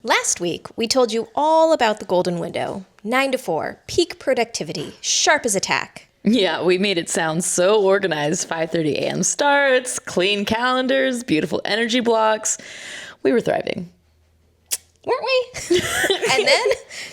Last week, we told you all about the golden window. 9 to 4, peak productivity, sharp as a tack. Yeah, we made it sound so organized. 5:30 a.m. starts, clean calendars, beautiful energy blocks. We were thriving. Weren't we? And then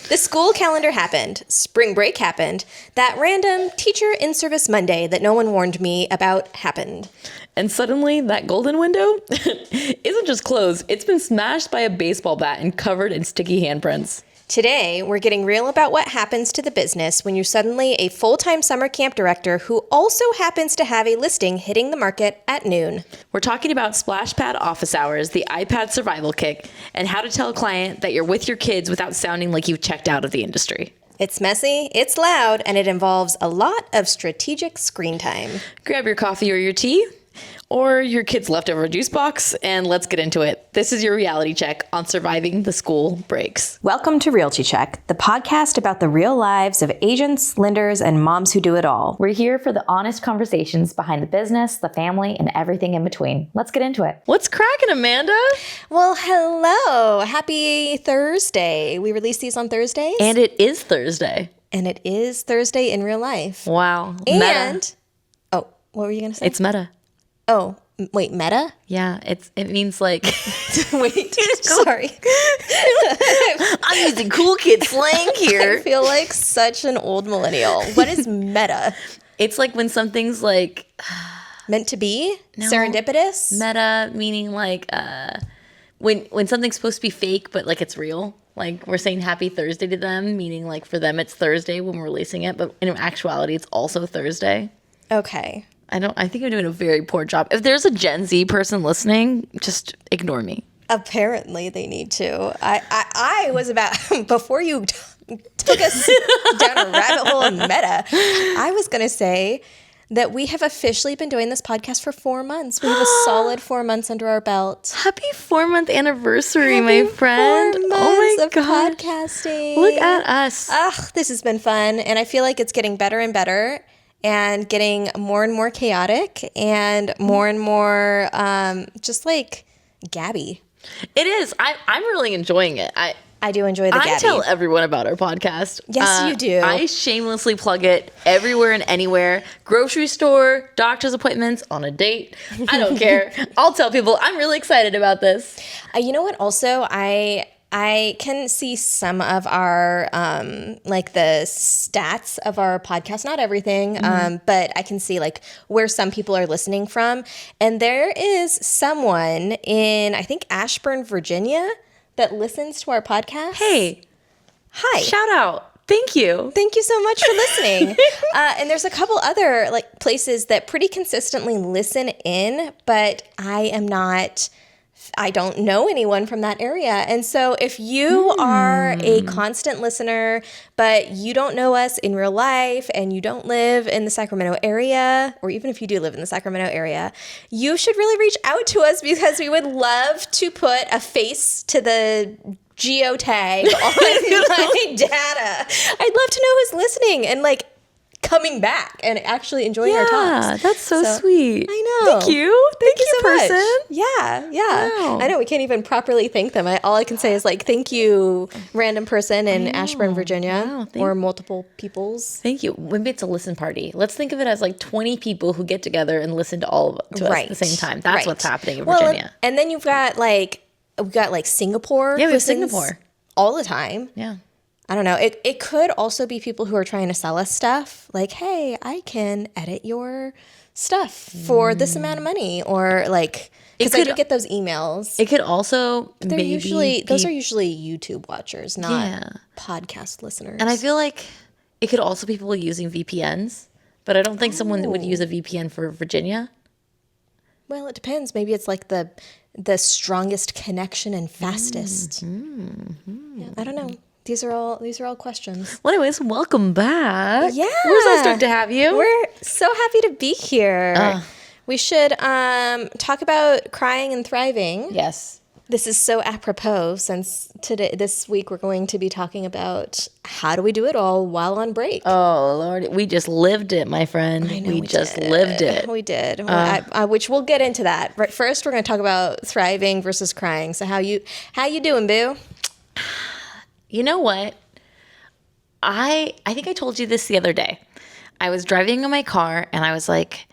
the school calendar happened. Spring break happened. That random teacher in-service Monday that no one warned me about happened. And suddenly, that golden window isn't just closed. It's been smashed by a baseball bat and covered in sticky handprints. Today, we're getting real about what happens to the business when you're suddenly a full-time summer camp director who also happens to have a listing hitting the market at noon. We're talking about splash pad office hours, the iPad survival kit, and how to tell a client that you're with your kids without sounding like you've checked out of the industry. It's messy, it's loud, and it involves a lot of strategic screen time. Grab your coffee or your tea, or your kid's leftover juice box, and let's get into it. This is your reality check on surviving the school breaks. Welcome to Realty Check, the podcast about the real lives of agents, lenders, and moms who do it all. We're here for the honest conversations behind the business, the family, and everything in between. Let's get into it. What's cracking, Amanda? Well, hello. Happy Thursday. We release these on Thursdays. And it is Thursday. And it is Thursday in real life. Wow. And, meta. Oh, what were you going to say? It's meta. Oh, wait, meta? Yeah, it means like... Wait, sorry. I'm using cool kid slang here. I feel like such an old millennial. What is meta? It's like when something's like... Meant to be? No. Serendipitous? Meta, meaning like when something's supposed to be fake, but like it's real. Like we're saying happy Thursday to them, meaning like for them it's Thursday when we're releasing it, but in actuality it's also Thursday. Okay. I think I'm doing a very poor job. If there's a Gen Z person listening, just ignore me. Apparently they need to. I was about, before you took us down a rabbit hole in meta, I was going to say that we have officially been doing this podcast for 4 months. We have a solid 4 months under our belt. Happy 4-month anniversary, my friend. 4 months oh my of God. podcasting. Look at us. This has been fun. And I feel like it's getting better and better. And getting more and more chaotic and more just like Gabby. It is. I'm really enjoying it. I do enjoy the Gabby. I tell everyone about our podcast. Yes, you do. I shamelessly plug it everywhere and anywhere. Grocery store, doctor's appointments, on a date. I don't care. I'll tell people I'm really excited about this. You know what? Also, I can see some of our, like the stats of our podcast, not everything, but I can see like where some people are listening from. And there is someone in, I think, Ashburn, Virginia that listens to our podcast. Hey. Hi. Shout out. Thank you. Thank you so much for listening. And there's a couple other like places that pretty consistently listen in, but I don't know anyone from that area. And so if you are a constant listener, but you don't know us in real life and you don't live in the Sacramento area, or even if you do live in the Sacramento area, you should really reach out to us because we would love to put a face to the geotag on my data. I'd love to know who's listening and like coming back and actually enjoying our talks. Yeah, that's so sweet. I know. Thank you. Thank you so person. much. Yeah. Wow. I know we can't even properly thank them. All I can say is like, thank you, random person in Ashburn, Virginia, Wow, or multiple peoples. Thank you. Maybe it's a listen party. Let's think of it as like 20 people who get together and listen to all of us at the same time. That's what's happening in Virginia. And then we've got like Singapore. Yeah, we have listens Singapore all the time. Yeah. I don't know. It could also be people who are trying to sell us stuff. Like, hey, I can edit your stuff for this amount of money, or like, because I do get those emails. It could also those are usually YouTube watchers, not podcast listeners. And I feel like it could also be people using VPNs, but I don't think someone would use a VPN for Virginia. Well, it depends. Maybe it's like the strongest connection and fastest. Yeah, I don't know. These are all questions. Well, anyways, welcome back. Yeah. We're so stoked to have you. We're so happy to be here. We should talk about crying and thriving. Yes. This is so apropos since this week we're going to be talking about how do we do it all while on break. Oh, Lord. We just lived it, my friend. I know we just lived it. We did. Which we'll get into that. Right, first, we're going to talk about thriving versus crying. So how you doing, boo? You know what? I think I told you this the other day. I was driving in my car and I was like,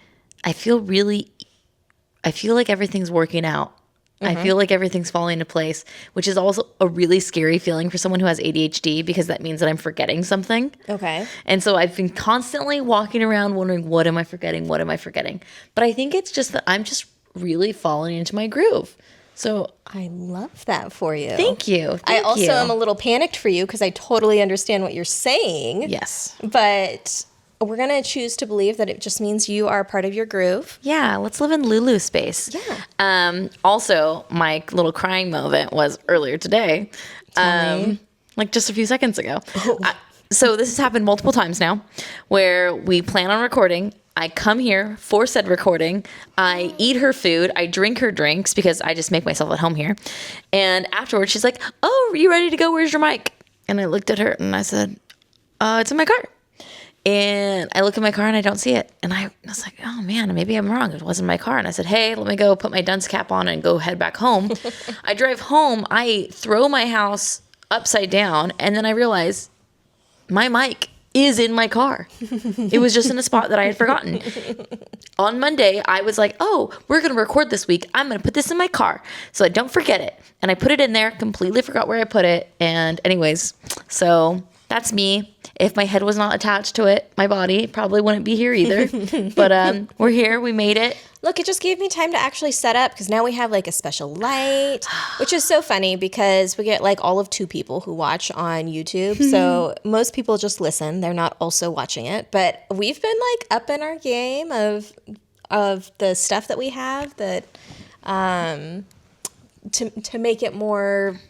I feel like everything's working out. I feel like everything's falling into place, which is also a really scary feeling for someone who has ADHD because that means that I'm forgetting something. Okay. And so I've been constantly walking around wondering, what am I forgetting? What am I forgetting? But I think it's just that I'm just really falling into my groove. So I love that for you. thank you. I Thank also you. am a little panicked for you because I totally understand what you're saying. Yes. But we're going to choose to believe that it just means you are part of your groove. Yeah, let's live in Lulu space. Yeah. Also, my little crying moment was earlier today, me. like just a few seconds ago. So this has happened multiple times now, where we plan on recording. I come here for said recording. I eat her food. I drink her drinks because I just make myself at home here. And afterwards, she's like, "Oh, are you ready to go? Where's your mic?" And I looked at her and I said, "It's in my car." And I look in my car and I don't see it. And I was like, oh man, maybe I'm wrong. It wasn't my car. And I said, hey, let me go put my dunce cap on and go head back home. I drive home. I throw my house upside down. And then I realize my mic is in my car. It was just in a spot that I had forgotten. On Monday, I was like, oh, we're going to record this week. I'm going to put this in my car so I don't forget it. And I put it in there, completely forgot where I put it. And anyways, so that's me. If my head was not attached to it, my body probably wouldn't be here either. But we're here. We made it. Look, it just gave me time to actually set up because now we have like a special light, which is so funny because we get like all of 2 people who watch on YouTube. So most people just listen. They're not also watching it. But we've been like up in our game of the stuff that we have that to make it more,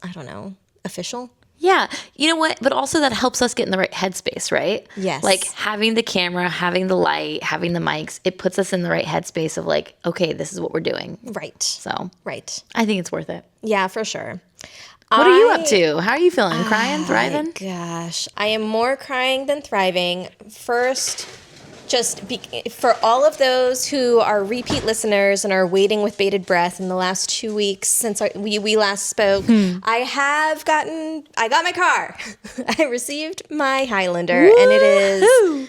I don't know, official. Yeah. You know what? But also that helps us get in the right headspace, right? Yes. Like having the camera, having the light, having the mics, it puts us in the right headspace of like, okay, this is what we're doing. Right. So Right. I think it's worth it. Yeah, for sure. What are you up to? How are you feeling? Crying, thriving? Gosh, I am more crying than thriving. First, for all of those who are repeat listeners and are waiting with bated breath in the last 2 weeks since we last spoke, I got my car. I received my Highlander, and it is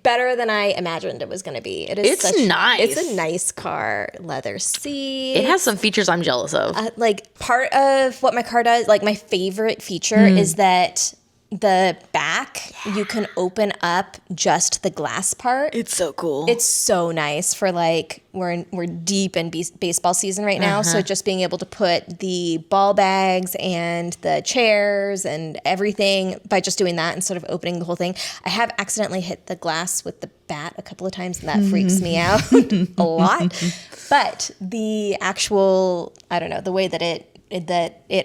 better than I imagined it was going to be. It's nice. It's a nice car, leather seat. It has some features I'm jealous of. Like part of what my car does, like my favorite feature is that the back, you can open up just the glass part. It's so cool. It's so nice for like, we're deep in baseball season right now. So just being able to put the ball bags and the chairs and everything by just doing that instead of opening the whole thing. I have accidentally hit the glass with the bat a couple of times and that freaks me out a lot. But the actual, I don't know, the way that it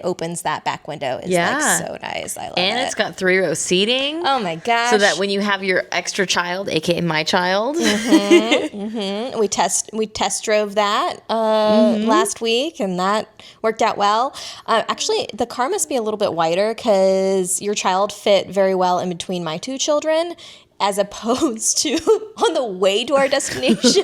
opens that back window is like so nice. I love it. And it's got 3-row seating. Oh my gosh. So that when you have your extra child, aka my child. We test drove that last week and that worked out well. Actually, the car must be a little bit wider because your child fit very well in between my 2 children. As opposed to on the way to our destination,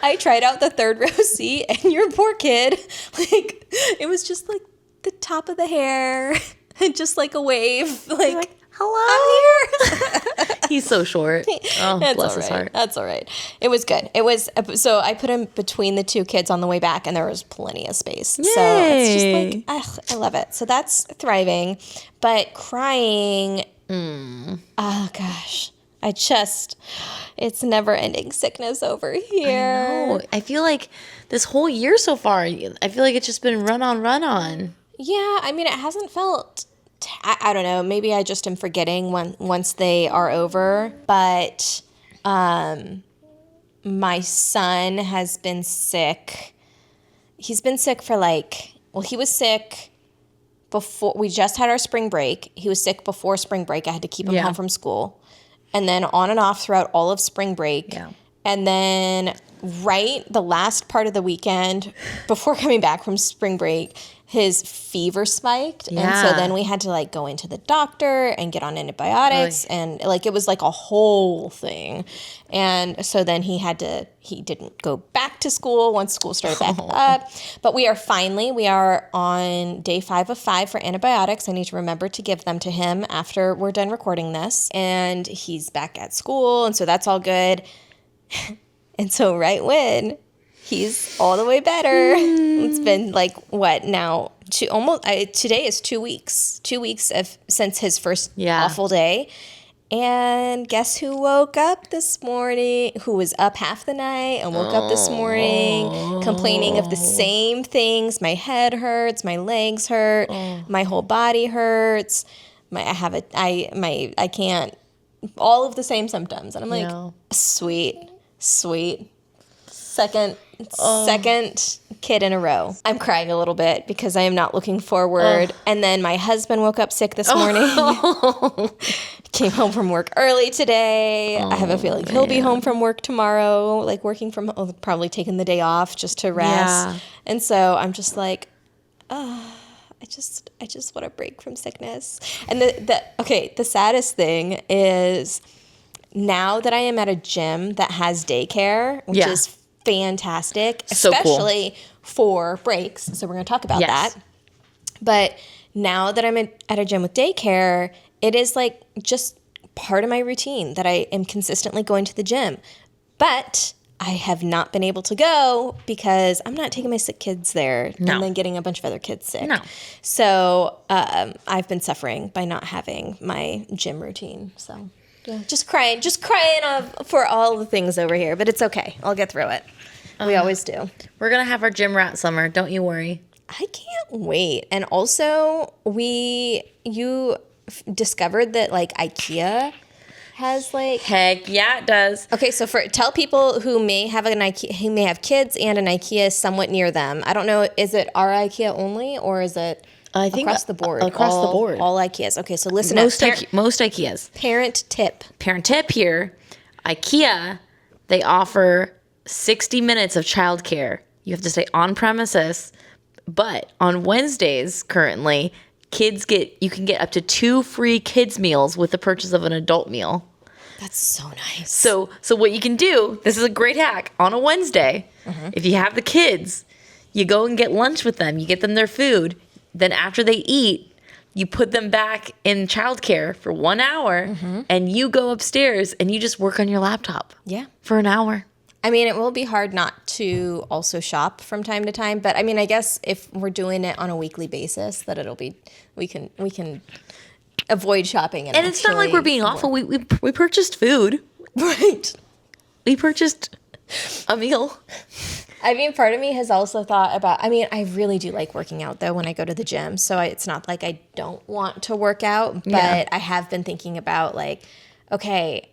I tried out the 3rd row seat, and your poor kid, like, it was just like the top of the hair, and just like a wave, like hello, I'm here. He's so short. Oh, That's bless all his right. heart. That's all right. It was good. It was so I put him between the 2 kids on the way back, and there was plenty of space. Yay. So it's just like, I love it. So that's thriving, but crying. Oh gosh. It's never ending sickness over here. Oh, I feel like this whole year so far, I feel like it's just been run on. Yeah, I mean, it hasn't felt, I don't know, maybe I just am forgetting once they are over, but my son has been sick. He's been sick for he was sick before, we just had our spring break. He was sick before spring break. I had to keep him home from school. And then on and off throughout all of spring break. Yeah. And then the last part of the weekend, before coming back from spring break, his fever spiked. Yeah. And so then we had to like go into the doctor and get on antibiotics. And like, it was like a whole thing. And so then he didn't go back to school once school started back up. But we are on day 5 of 5 for antibiotics. I need to remember to give them to him after we're done recording this. And he's back at school. And so that's all good. And so right when he's all the way better, it's been like what now? Today is 2 weeks. 2 weeks since his first awful day. And guess who woke up this morning? Who was up half the night and woke up this morning complaining of the same things. My head hurts, my legs hurt, my whole body hurts. I can't. All of the same symptoms. And I'm like, sweet. Second kid in a row. I'm crying a little bit because I am not looking forward. And then my husband woke up sick this morning. Came home from work early today. I have a feeling he'll be home from work tomorrow, like working from home, probably taking the day off just to rest. Yeah. And so I'm just like, I just want to break from sickness. And the saddest thing is now that I am at a gym that has daycare, which is fantastic, especially for breaks. So we're going to talk about that. But now that I'm at a gym with daycare, it is like just part of my routine that I am consistently going to the gym. But I have not been able to go because I'm not taking my sick kids there and then getting a bunch of other kids sick. No. So I've been suffering by not having my gym routine. So yeah, just crying for all the things over here. But it's okay. I'll get through it. We always do. We're going to have our gym rat summer. Don't you worry. I can't wait. And also, you discovered that like IKEA has like... Heck yeah, it does. Okay, so tell people who may have kids and an IKEA somewhat near them. I don't know, is it our IKEA only or is it I think across the board? Across the board. All IKEAs. Okay, so listen most IKEAs. Parent tip here. IKEA, they offer 60 minutes of childcare. You have to stay on premises, but on Wednesdays currently, you can get up to 2 free kids meals with the purchase of an adult meal. That's so nice. So what you can do, this is a great hack, on a Wednesday, if you have the kids, you go and get lunch with them, you get them their food, then after they eat, you put them back in childcare for 1 hour, and you go upstairs and you just work on your laptop. Yeah. For an hour. I mean, it will be hard not to also shop from time to time, but I mean, I guess if we're doing it on a weekly basis, that we can avoid shopping and it's not like we're being awful. We purchased food, right? We purchased a meal. I mean, part of me has also thought about. I mean, I really do like working out though when I go to the gym, so it's not like I don't want to work out, but I have been thinking about like, okay,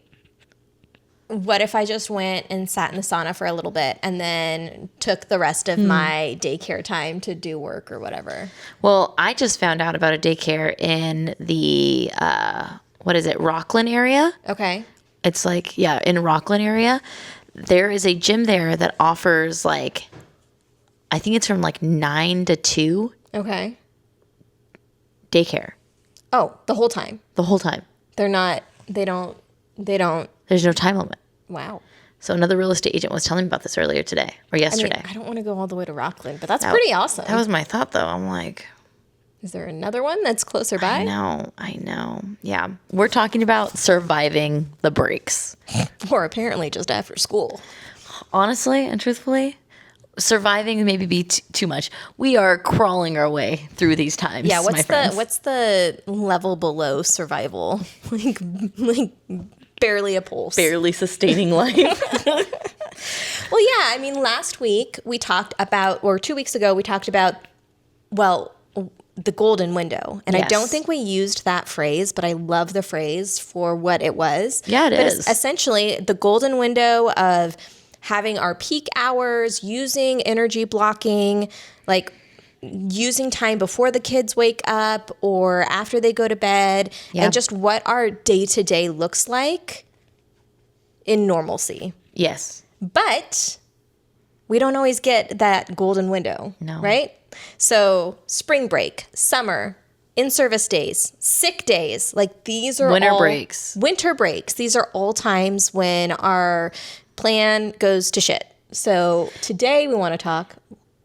what if I just went and sat in the sauna for a little bit and then took the rest of my daycare time to do work or whatever? Well, I just found out about a daycare in the, Rockland area? Okay. It's like, in Rockland area. There is a gym there that offers like, I think it's from like 9 to 2. Okay. Daycare. Oh, the whole time? The whole time. They don't. There's no time limit. Wow. So another real estate agent was telling me about this earlier today or yesterday. I mean, I don't want to go all the way to Rockland, but that's pretty awesome. That was my thought, though. I'm like... Is there another one that's closer by? I know. Yeah. We're talking about surviving the breaks. Or apparently just after school. Honestly and truthfully, surviving maybe be too much. We are crawling our way through these times. Yeah, what's the level below survival? like barely a pulse. Barely sustaining life. Well, yeah, I mean, last week we talked about, or 2 weeks ago, we talked about, the golden window. And I don't think we used that phrase, but I love the phrase for what it was. Yeah, it is. It's essentially the golden window of having our peak hours, using energy blocking, like using time before the kids wake up or after they go to bed, and just what our day-to-day looks like in normalcy. Yes. But we don't always get that golden window, No. right? So spring break, summer, in-service days, sick days, like these are Winter all breaks. Winter breaks. These are all times when our plan goes to shit. So today we want to talk.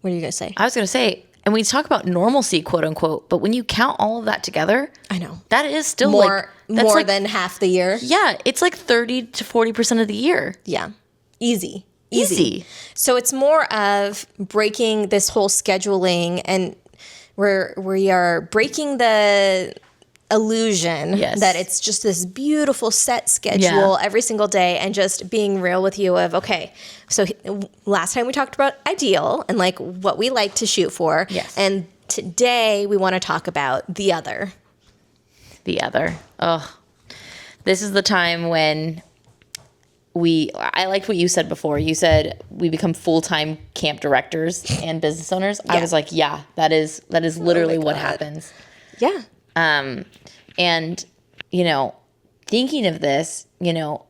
What are you going to say? I was going to say, and we talk about normalcy, quote unquote, but when you count all of that together, I know. that is still More that's than half the year. yeah, it's like 30 to 40% of the year. Yeah. Easy. So it's more of breaking this whole scheduling, and we are breaking the illusion Yes. that it's just this beautiful set schedule every single day, and just being real with you of, okay, so last time we talked about ideal and like what we like to shoot for. Yes. And today we want to talk about the other. The other. Oh, this is the time when I liked what you said before. You said we become full-time camp directors and business owners. I was like, yeah, that is literally what happens. Yeah. And, you know, thinking of this, you know,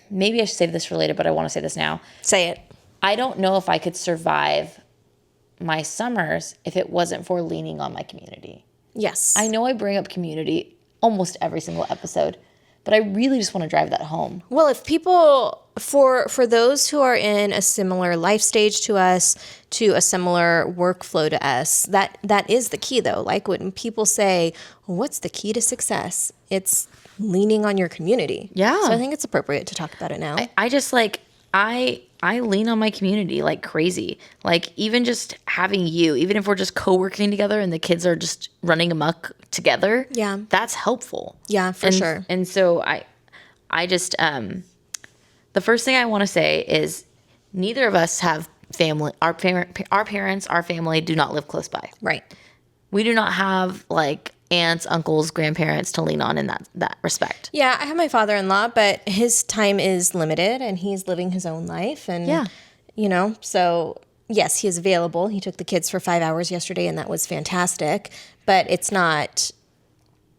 maybe I should save this for later, but I want to say this now. Say it. I don't know if I could survive my summers if it wasn't for leaning on my community. Yes. I know I bring up community almost every single episode, but I really just want to drive that home. Well, if people, for those who are in a similar life stage to us, to a similar workflow to us, that is the key, though. Like when people say, what's the key to success? It's leaning on your community. Yeah. So I think it's appropriate to talk about it now. I just like, I lean on my community like crazy. Like even just having you, even if we're just co-working together and the kids are just running amok together, that's helpful. Yeah, for sure. And so I just, the first thing I want to say is neither of us have family. Our parents, our family do not live close by. Right. We do not have like aunts, uncles, grandparents to lean on in that respect. Yeah, I have my father-in-law, but his time is limited and he's living his own life. And, you know, so yes, he is available. He took the kids for 5 hours yesterday and that was fantastic, but it's not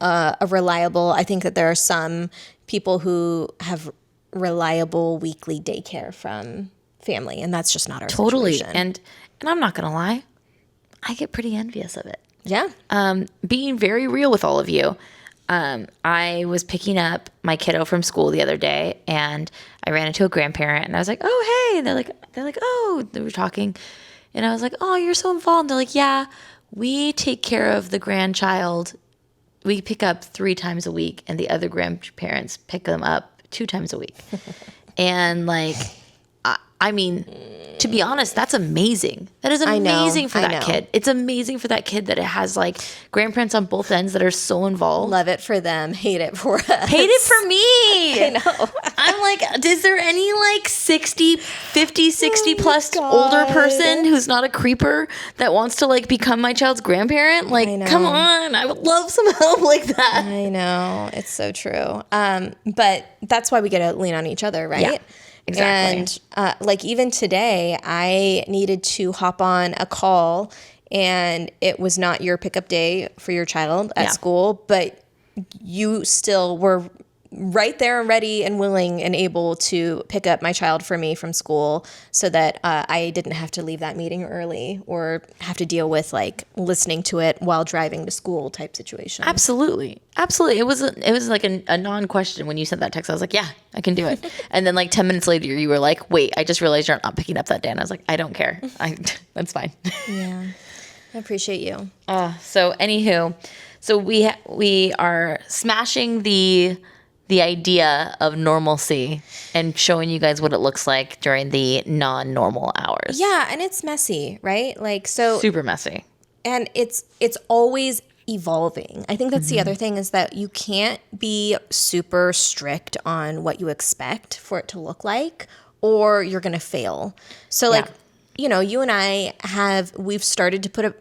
a reliable, I think that there are some people who have reliable weekly daycare from family, and that's just not our situation. And I'm not going to lie, I get pretty envious of it. Yeah. Being very real with all of you, I was picking up my kiddo from school the other day, and I ran into a grandparent, and I was like, "Oh, hey!" And they're like, "Oh," they were talking, and I was like, "Oh, you're so involved." And they're like, "Yeah, we take care of the grandchild. We pick up 3 times a week, and the other grandparents pick them up 2 times a week." And like, I mean, to be honest, that's amazing. That is amazing for that kid. It's amazing for that kid that it has like grandparents on both ends that are so involved. Love it for them. Hate it for us. Hate it for me. I know. I'm like, is there any like 50, 60 plus older person who's not a creeper that wants to like become my child's grandparent? Like, come on. I would love some help like that. I know. It's so true. But that's why we get to lean on each other, right? Yeah. Exactly. And like even today, I needed to hop on a call, and it was not your pickup day for your child at school, but you still were right there and ready and willing and able to pick up my child for me from school, so that I didn't have to leave that meeting early or have to deal with like listening to it while driving to school type situation. Absolutely. It was like a non-question when you sent that text. I was like, yeah, I can do it. And then like 10 minutes later, you were like, wait, I just realized you're not picking up that day. And I was like, I don't care. That's fine. Yeah. I appreciate you. So anywho, so we are smashing the idea of normalcy and showing you guys what it looks like during the non-normal hours. Yeah, and it's messy, right? Like so super messy. And it's always evolving. I think that's the other thing, is that you can't be super strict on what you expect for it to look like, or you're going to fail. So like, you know, you and I we've started to put a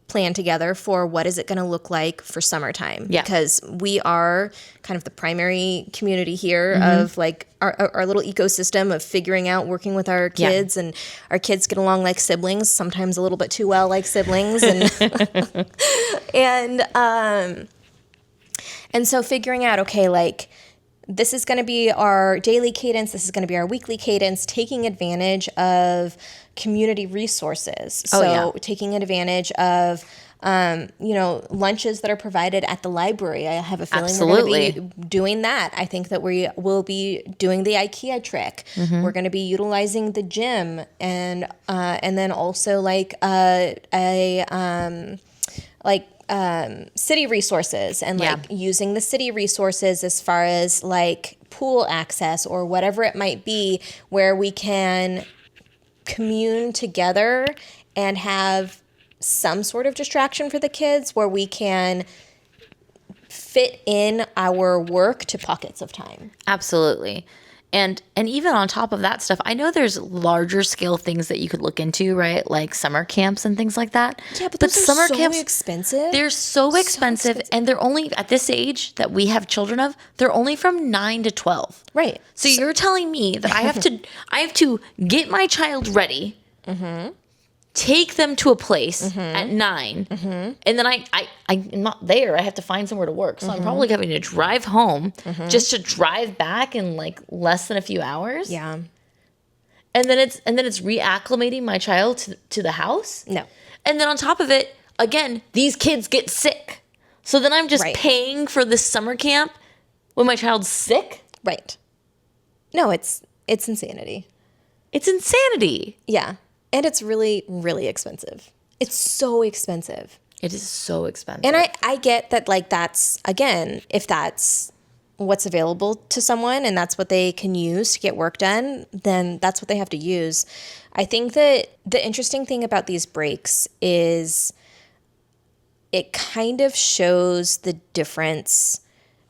plan together for what is it going to look like for summertime, because we are kind of the primary community here of like our little ecosystem of figuring out working with our kids, and our kids get along like siblings, sometimes a little bit too well like siblings. And so figuring out, okay, like this is going to be our daily cadence. This is going to be our weekly cadence, taking advantage of community resources. So taking advantage of, lunches that are provided at the library. I have a feeling we're going to be doing that. I think that we will be doing the IKEA trick. We're going to be utilizing the gym and then also city resources and using the city resources as far as like pool access or whatever it might be, where we can commune together and have some sort of distraction for the kids, where we can fit in our work to pockets of time. Absolutely. And even on top of that stuff, I know there's larger scale things that you could look into, right? Like summer camps and things like that. Yeah, but those summer are so camps, expensive. They're so expensive, and they're only, at this age that we have children of, they're only from 9 to 12. Right. So you're telling me that I have to get my child ready, take them to a place at 9, and then I'm not there. I have to find somewhere to work. So I'm probably having to drive home just to drive back in like less than a few hours. Yeah. And then it's reacclimating my child to the house. No. And then on top of it, again, these kids get sick. So then I'm just paying for this summer camp when my child's sick. Right. No, it's insanity. It's insanity. Yeah. And it's really, really expensive. It's so expensive. It is so expensive. And I get that, like, that's, again, if that's what's available to someone and that's what they can use to get work done, then that's what they have to use. I think that the interesting thing about these breaks is it kind of shows the difference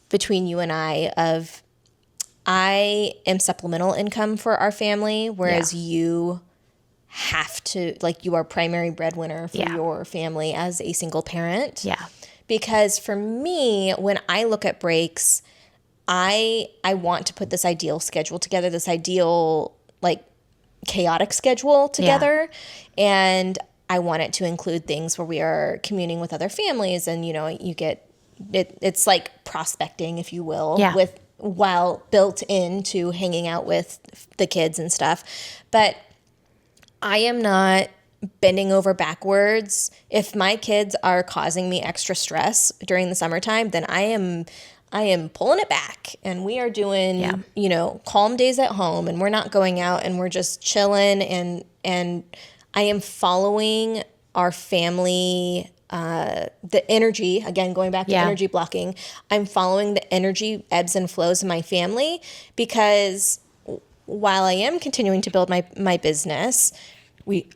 between you and I am supplemental income for our family, whereas you have to, like, you are primary breadwinner for your family as a single parent. Yeah. Because for me, when I look at breaks, I want to put this ideal schedule together, this ideal, like, chaotic schedule together. And I want it to include things where we are communing with other families and, you get, it's like prospecting, if you will, while built into hanging out with the kids and stuff. But I am not bending over backwards. If my kids are causing me extra stress during the summertime, then I am pulling it back, and we are doing, calm days at home, and we're not going out, and we're just chilling, and I am following our family, the energy, again, going back to energy blocking, I'm following the energy ebbs and flows of my family, because while I am continuing to build my business,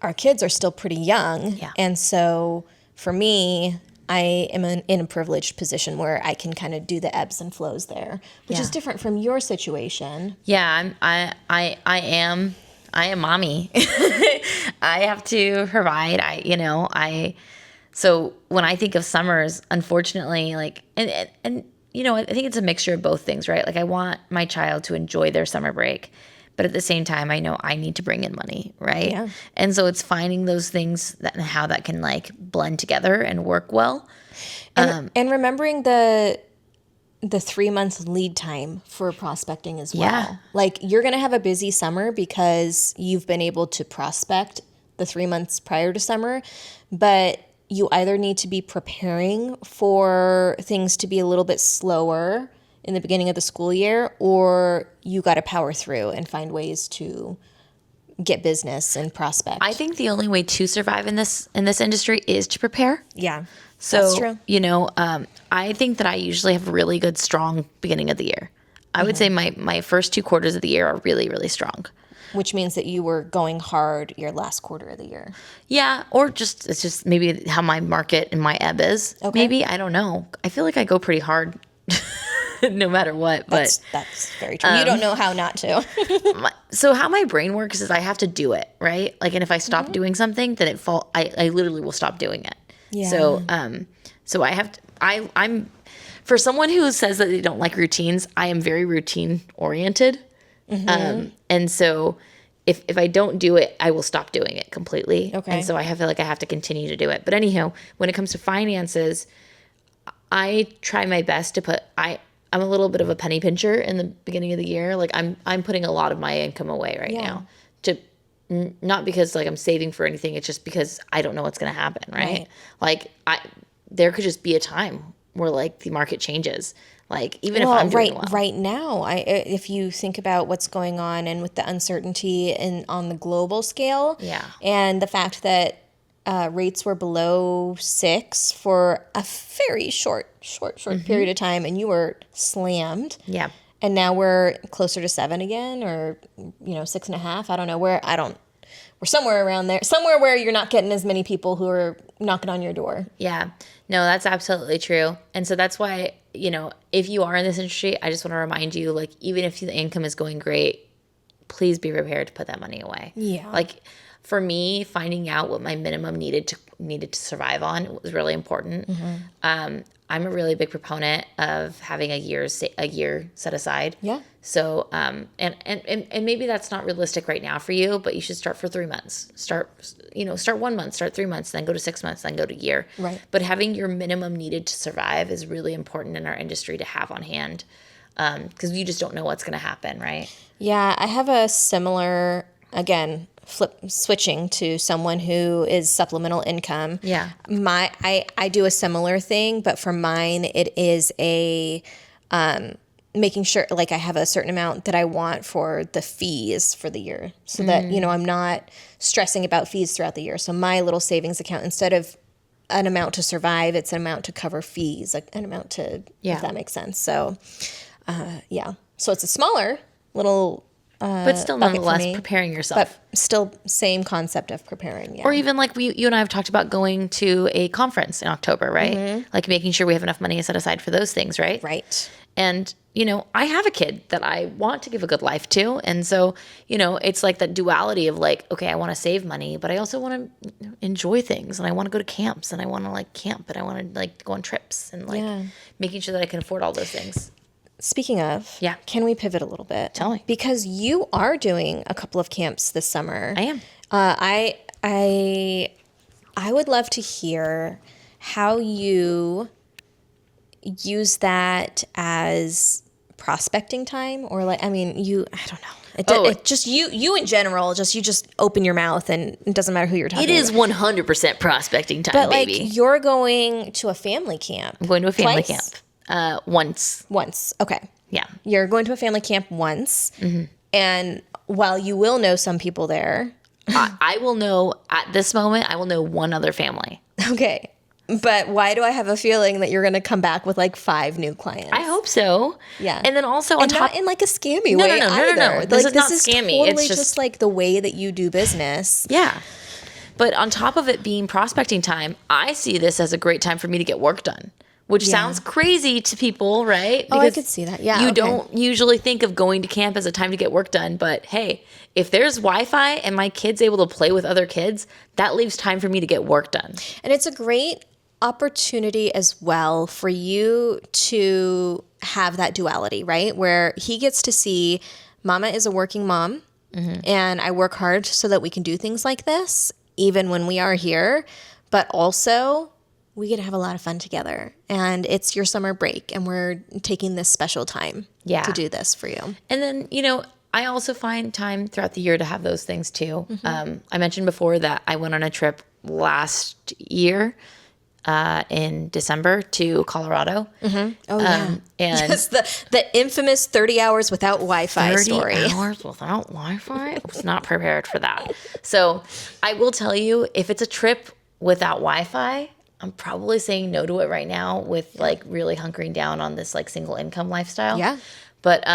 our kids are still pretty young. Yeah. And so for me, I am in a privileged position where I can kind of do the ebbs and flows there, which is different from your situation. Yeah, I am mommy. I have to provide. So when I think of summers, unfortunately, like, and I think it's a mixture of both things, right? Like, I want my child to enjoy their summer break, but at the same time, I know I need to bring in money, right? Yeah. And so it's finding those things and how that can, like, blend together and work well. And remembering the 3 month lead time for prospecting as well. Yeah. Like, you're going to have a busy summer because you've been able to prospect the 3 months prior to summer, but you either need to be preparing for things to be a little bit slower in the beginning of the school year, or you got to power through and find ways to get business and prospect. I think the only way to survive in this industry is to prepare. Yeah, so, that's true. I think that I usually have a really good, strong beginning of the year. I would say my first 2 quarters of the year are really, really strong. Which means that you were going hard your last quarter of the year. Yeah, or it's just maybe how my market and my ebb is. Okay. Maybe, I don't know. I feel like I go pretty hard no matter what. But that's very true. You don't know how not to. So how my brain works is I have to do it, right? Like, and if I stop doing something, then I literally will stop doing it. Yeah. So I have to, I'm for someone who says that they don't like routines, I am very routine oriented. And so if I don't do it, I will stop doing it completely. Okay. And so I feel like I have to continue to do it. But anyhow, when it comes to finances, I try my best to put, I'm a little bit of a penny pincher in the beginning of the year. Like I'm putting a lot of my income away right now to not because like I'm saving for anything. It's just because I don't know what's going to happen. Right. Like there could just be a time where like the market changes. Like even if I'm doing well. Right now, if you think about what's going on and with the uncertainty on the global scale, and the fact that rates were below 6 for a very short period of time, and you were slammed. Yeah. And now we're closer to 7 again, or 6.5. I don't know where. We're somewhere around there, somewhere where you're not getting as many people who are knocking on your door. Yeah. No, that's absolutely true. And so that's why, if you are in this industry, I just want to remind you, like, even if the income is going great, please be prepared to put that money away. Yeah. Like for me, finding out what my minimum needed to survive on was really important. I'm a really big proponent of having a year set aside. Yeah. So, and maybe that's not realistic right now for you, but you should start for 3 months. Start 1 month, start 3 months, then go to 6 months, then go to a year. Right. But having your minimum needed to survive is really important in our industry to have on hand, because you just don't know what's going to happen, right? Yeah, I have a similar, again, switching to someone who is supplemental income. Yeah. I do a similar thing, but for mine it is a making sure like I have a certain amount that I want for the fees for the year, so that I'm not stressing about fees throughout the year. So my little savings account, instead of an amount to survive, it's an amount to cover fees, like an amount to if that makes sense. So so it's a smaller little but still nonetheless preparing yourself. But still same concept of preparing. Yeah. Or even like you and I have talked about going to a conference in October, right? Like making sure we have enough money set aside for those things, right? Right. And, I have a kid that I want to give a good life to. And so, it's like that duality of like, okay, I want to save money, but I also want to enjoy things, and I want to go to camps, and I want to like camp, and I want to like go on trips, and like making sure that I can afford all those things. Speaking of, can we pivot a little bit? Tell me. Because you are doing a couple of camps this summer. I am. I would love to hear how you use that as prospecting time, or like, I don't know. It just you in general, you just open your mouth and it doesn't matter who you're talking to. It is about. 100% prospecting time, but baby. Like you're going to a family camp. I'm going to a family Twice? camp. Once. Okay. Yeah. You're going to a family camp once. And while you will know some people there. I will know, at this moment, I will know one other family. Okay. But why do I have a feeling that you're going to come back with like 5 new clients? I hope so. Yeah. And then also on top. Not in like a scammy way either. No. This is not scammy. Totally it's just like the way that you do business. Yeah. But on top of it being prospecting time, I see this as a great time for me to get work done. Which sounds crazy to people, right? Because I could see that. Yeah. You don't usually think of going to camp as a time to get work done. But hey, if there's Wi-Fi and my kid's able to play with other kids, that leaves time for me to get work done. And it's a great opportunity as well for you to have that duality, right? Where he gets to see mama is a working mom, and I work hard so that we can do things like this, even when we are here. But also, we get to have a lot of fun together, and it's your summer break, and we're taking this special time to do this for you. And then, I also find time throughout the year to have those things too. I mentioned before that I went on a trip last year in December to Colorado. Oh, yeah. And just the infamous 30 hours without Wi-Fi 30 story. hours without Wi-Fi? I was not prepared for that. So I will tell you, if it's a trip without Wi-Fi, I'm probably saying no to it right now with like really hunkering down on this like single income lifestyle. Yeah. But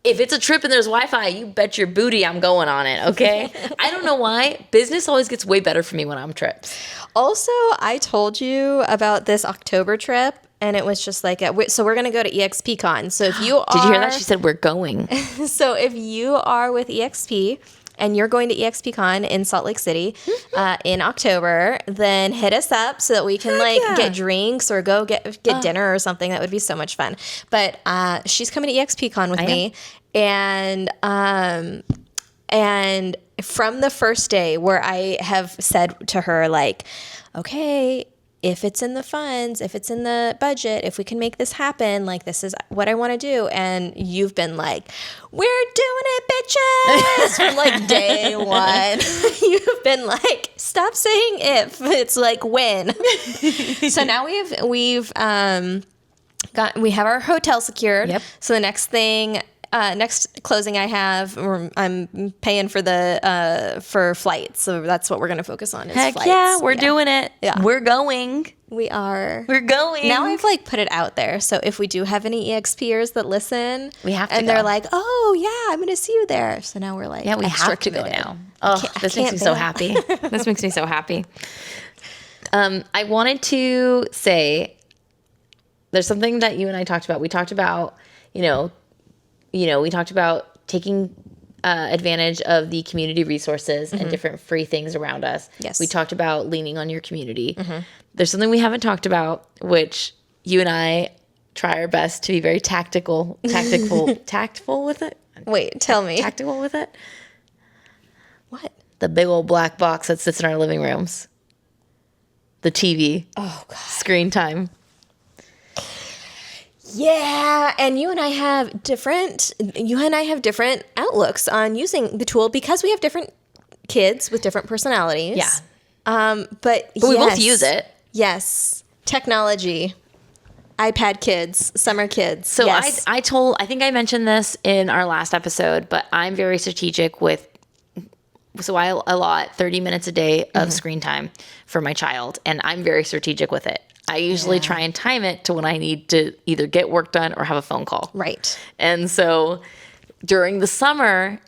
if it's a trip and there's Wi-Fi, you bet your booty I'm going on it, okay? I don't know why. Business always gets way better for me when I'm trips. Also, I told you about this October trip, and it was just like, so we're going to go to EXPCon. So if you are... Did you hear that? She said we're going. So if you are with EXP and you're going to EXPCon in Salt Lake City in October, then hit us up so that we can get drinks or go get dinner or something. That would be so much fun. But she's coming to EXPCon with me. And from the first day where I have said to her, like, okay, if it's in the funds, if it's in the budget, if we can make this happen, like this is what I want to do. And you've been like, we're doing it, bitches, from like day one. You've been like, stop saying if, it's like when. So now we have our hotel secured. Yep. So the next thing, next closing I have, I'm paying for for flights. So that's what we're going to focus on is Heck flights. yeah, we're doing it. Yeah. We're going. We are. We're going. Now I've like put it out there. So if we do have any EXPers that listen, we have to and go. they're like, oh yeah, I'm going to see you there. So now we're like, yeah, we have to go committed. now. Oh, this makes me so happy. This makes me so happy. I wanted to say there's something that you and I talked about. We talked about, we talked about taking advantage of the community resources and different free things around us. Yes. We talked about leaning on your community. There's something we haven't talked about, which you and I try our best to be very tactful with it. Wait, tell me. Tactical with it. What? The big old black box that sits in our living rooms. The TV. Oh God. Screen time. Yeah, and you and I have different outlooks on using the tool because we have different kids with different personalities. Yeah. But we both use it. Yes. Technology. iPad kids, summer kids. So yes. I think I mentioned this in our last episode, but I'm very strategic so I allot 30 minutes a day of screen time for my child, and I'm very strategic with it. I usually try and time it to when I need to either get work done or have a phone call. Right. And so during the summer,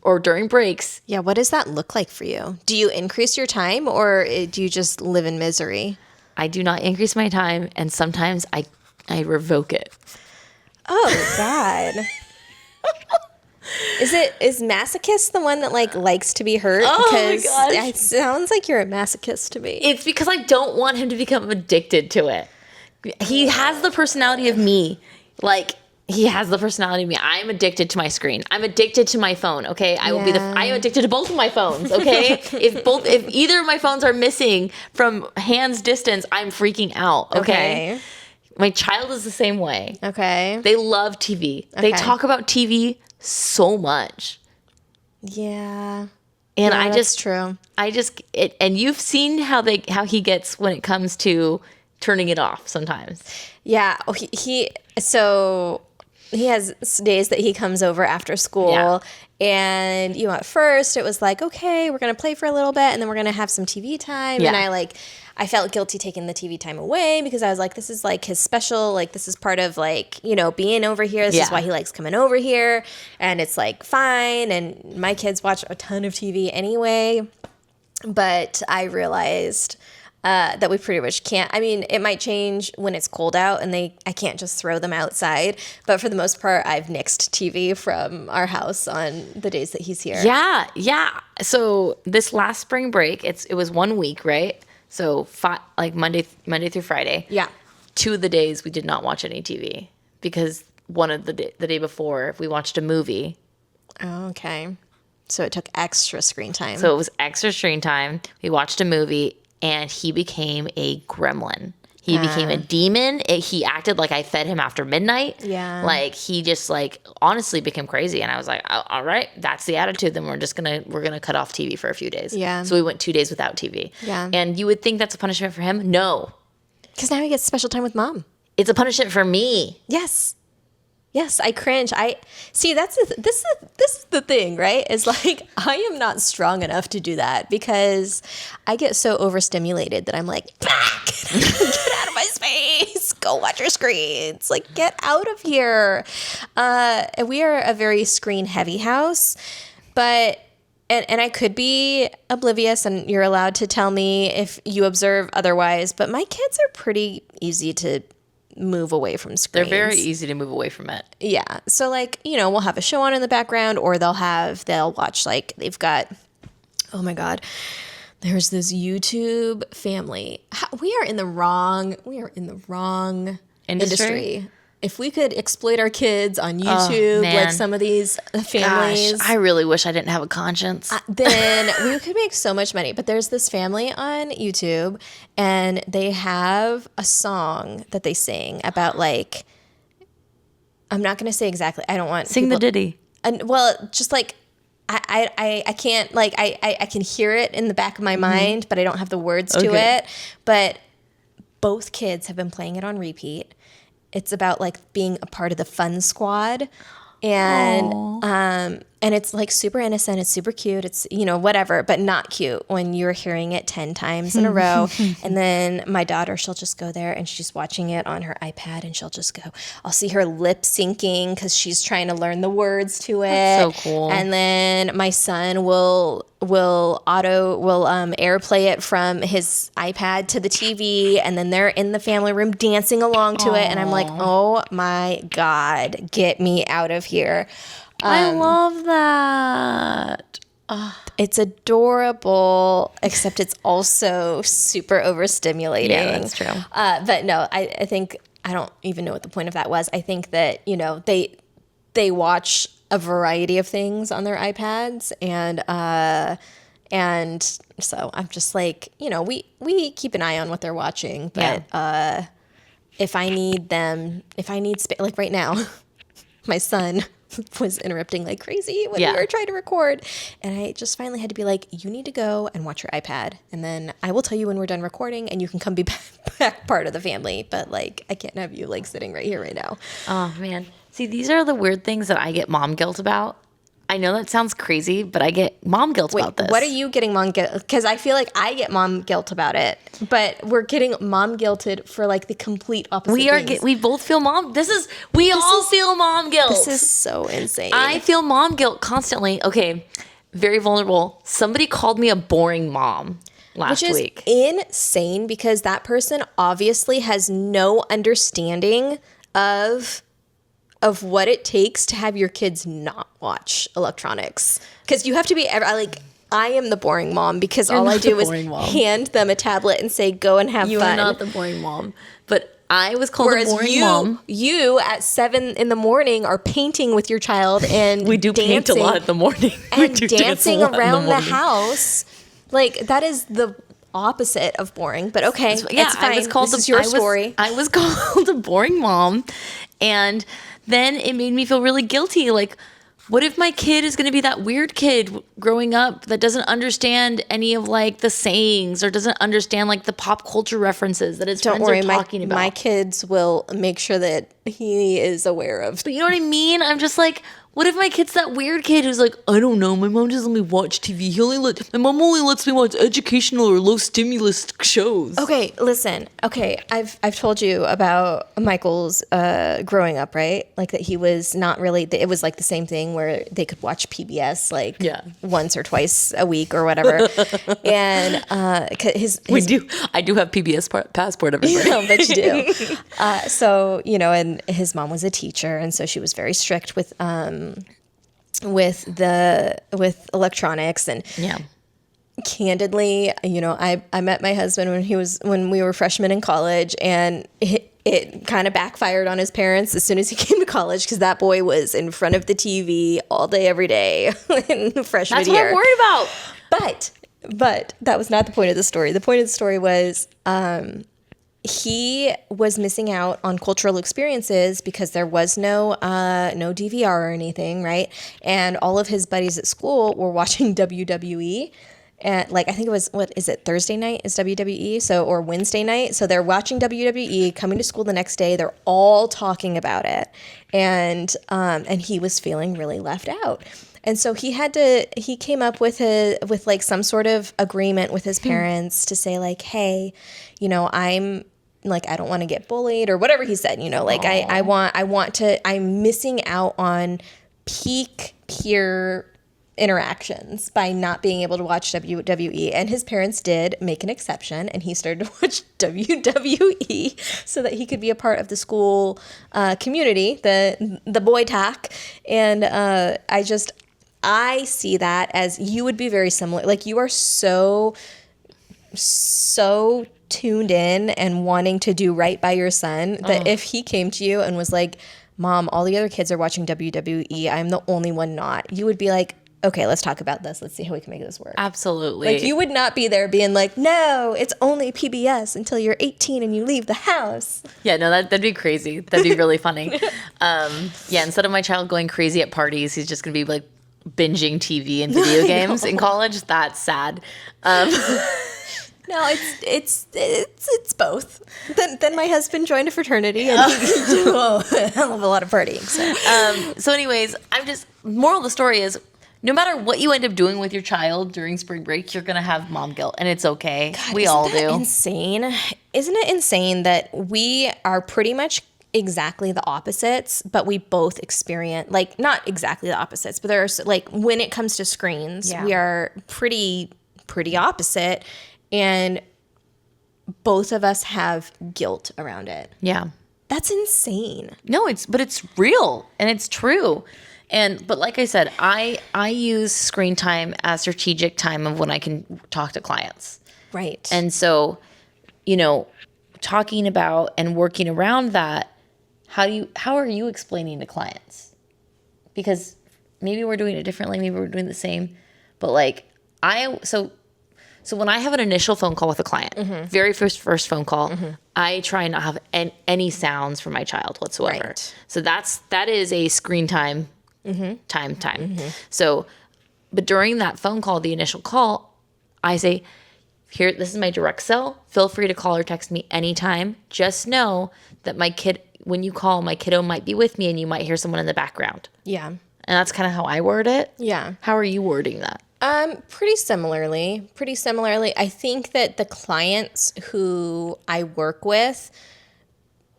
or during breaks. Yeah, what does that look like for you? Do you increase your time or do you just live in misery? I do not increase my time, and sometimes I revoke it. Oh, God. Is masochist the one that likes to be hurt? Oh my because gosh. it sounds like you're a masochist to me. It's because I don't want him to become addicted to it. He has the personality of me. He has the personality of me. I'm addicted to my screen. I'm addicted to my phone. Okay, I am addicted to both of my phones. Okay, if either of my phones are missing from hands distance, I'm freaking out. Okay. My child is the same way. Okay. They love TV. They talk about TV so much. Yeah. And yeah, that's true. And you've seen how he gets when it comes to turning it off sometimes. Yeah. Oh, so he has days that he comes over after school. Yeah. And at first it was like, okay, we're going to play for a little bit and then we're going to have some TV time. Yeah. And I felt guilty taking the TV time away because I was like, this is like his special, like this is part of being over here. This is why he likes coming over here. And it's like fine. And my kids watch a ton of TV anyway. But I realized that we pretty much can't. I mean, it might change when it's cold out and I can't just throw them outside. But for the most part, I've nixed TV from our house on the days that he's here. Yeah, yeah. So this last spring break, it was 1 week, right? So Monday through Friday. Yeah. 2 of the days we did not watch any TV because one of the day before we watched a movie. Oh, okay. So it took extra screen time. So it was extra screen time. We watched a movie. And he became a gremlin. He became a demon. He acted like I fed him after midnight. Yeah. He just honestly became crazy. And I was like, all right, that's the attitude. Then we're gonna cut off TV for a few days. Yeah. So we went 2 days without TV. Yeah. And you would think that's a punishment for him. No. Because now he gets special time with mom. It's a punishment for me. Yes. Yes, I cringe. This is the thing, right? Is I am not strong enough to do that because I get so overstimulated that I'm like, get out of my space. Go watch your screens. Get out of here. And we are a very screen heavy house, but and I could be oblivious and you're allowed to tell me if you observe otherwise, but my kids are pretty easy to move away from screens. They're very easy to move away from it. Yeah. So we'll have a show on in the background or they'll watch they've got, oh my God, there's this YouTube family. We are in the wrong industry. if we could exploit our kids on YouTube, like man. some of these families, Gosh, I really wish I didn't have a conscience. then we could make so much money. But there's this family on YouTube, and they have a song that they sing about, like, I'm not going to say exactly. I don't want Sing the ditty. And well, just like I can't, like, I can hear it in the back of my mind, but I don't have the words to it. But both kids have been playing it on repeat. It's about, like, being a part of the fun squad. And it's, like, super innocent. It's super cute. It's, you know, whatever, but not cute when you're hearing it 10 times in a row. And then my daughter, she'll just go there and she's watching it on her iPad, and she'll just go, I'll see her lip syncing because she's trying to learn the words to it. That's so cool. And then my son will airplay it from his iPad to the TV, and then they're in the family room dancing along to it. And I'm like, oh my God, get me out of here. I love that. It's adorable, except it's also super overstimulating. Yeah, that's true. But no, I think, I don't even know what the point of that was. I think that, you know, they watch a variety of things on their iPads, and so I'm just like, you know, we keep an eye on what they're watching, but if I need like right now, my son was interrupting like crazy when we were trying to record, and I just finally had to be like, you need to go and watch your iPad, and then I will tell you when we're done recording, and you can come be back part of the family, but, like, I can't have you, like, sitting right here right now. Oh man, see, these are the weird things that I get mom guilt about. I know that sounds crazy, but I get mom guilt about this. What are you getting mom guilt? Because I feel like I get mom guilt about it, but we're getting mom guilted for, like, the complete opposite. We both feel mom. We all feel mom guilt. This is so insane. I feel mom guilt constantly. Okay, very vulnerable. Somebody called me a boring mom last week. Which is insane, because that person obviously has no understanding of what it takes to have your kids not watch electronics. Because you have to be, like, I am the boring mom, because all I do is hand them a tablet and say, go and have fun. You are not the boring mom. But I was called a boring mom. You at 7 in the morning are painting with your child, and we do paint a lot in the morning. And dancing around the house. Like, that is the opposite of boring, but okay, it's fine. This is your story. I was called a boring mom, and then it made me feel really guilty. Like, what if my kid is going to be that weird kid growing up that doesn't understand any of, like, the sayings, or doesn't understand, like, the pop culture references that his friends are talking about? My kids will make sure that he is aware of. But you know what I mean? I'm just like, what if my kid's that weird kid who's like, I don't know, my mom doesn't let me watch TV. My mom only lets me watch educational or low stimulus shows. Okay, listen. Okay, I've told you about Michael's growing up, right? Like, that he was not really. It was like the same thing where they could watch PBS like once or twice a week or whatever. And I do have PBS passport, everybody. I bet you do. So, you know, and his mom was a teacher, and so she was very strict with electronics. And candidly, you know, I met my husband when we were freshmen in college, and it kind of backfired on his parents as soon as he came to college, because that boy was in front of the TV all day, every day in the freshman year. That's what I'm worried about. But that was not the point of the story. The point of the story was he was missing out on cultural experiences because there was no DVR or anything, right? And all of his buddies at school were watching WWE. And, like, I think it was, what is it, Thursday night is WWE, or Wednesday night. So they're watching WWE, coming to school the next day. They're all talking about it. And he was feeling really left out. And so he came up with like some sort of agreement with his parents to say, like, hey, you know, I'm don't want to get bullied, or whatever he said, you know, like, I'm missing out on peak peer interactions by not being able to watch WWE. And his parents did make an exception, and he started to watch WWE so that he could be a part of the school community, the boy talk. And I see that as, you would be very similar. Like, you are so so tuned in and wanting to do right by your son that if he came to you and was like, Mom, all the other kids are watching WWE, I'm the only one not, you would be like, okay, let's talk about this. Let's see how we can make this work. Absolutely. Like, you would not be there being like, no, it's only PBS until you're 18 and you leave the house. Yeah, no, that'd be crazy. That'd be really funny. Yeah, instead of my child going crazy at parties, he's just going to be like binging TV and video games in college. That's sad. No, it's both. Then my husband joined a fraternity and he I love a lot of partying. So anyways, moral of the story is, no matter what you end up doing with your child during spring break, you're going to have mom guilt, and it's okay. God, we all do. Insane. Isn't it insane that we are pretty much exactly the opposites, but we both experience, like, not exactly the opposites, but there's, like, when it comes to screens, we are pretty opposite, and both of us have guilt around it. Yeah. That's insane. No, but it's real and it's true. But like I said, I use screen time as strategic time of when I can talk to clients. Right. And so, talking about and working around that, how are you explaining to clients? Because maybe we're doing it differently, maybe we're doing the same, but like so when I have an initial phone call with a client, very first phone call, I try not have any sounds from my child whatsoever. Right. So that is a screen time. So, but during that phone call, the initial call, I say, here, this is my direct cell. Feel free to call or text me anytime. Just know that when you call, my kiddo might be with me and you might hear someone in the background. Yeah. And that's kind of how I word it. Yeah. How are you wording that? Pretty similarly. I think that the clients who I work with,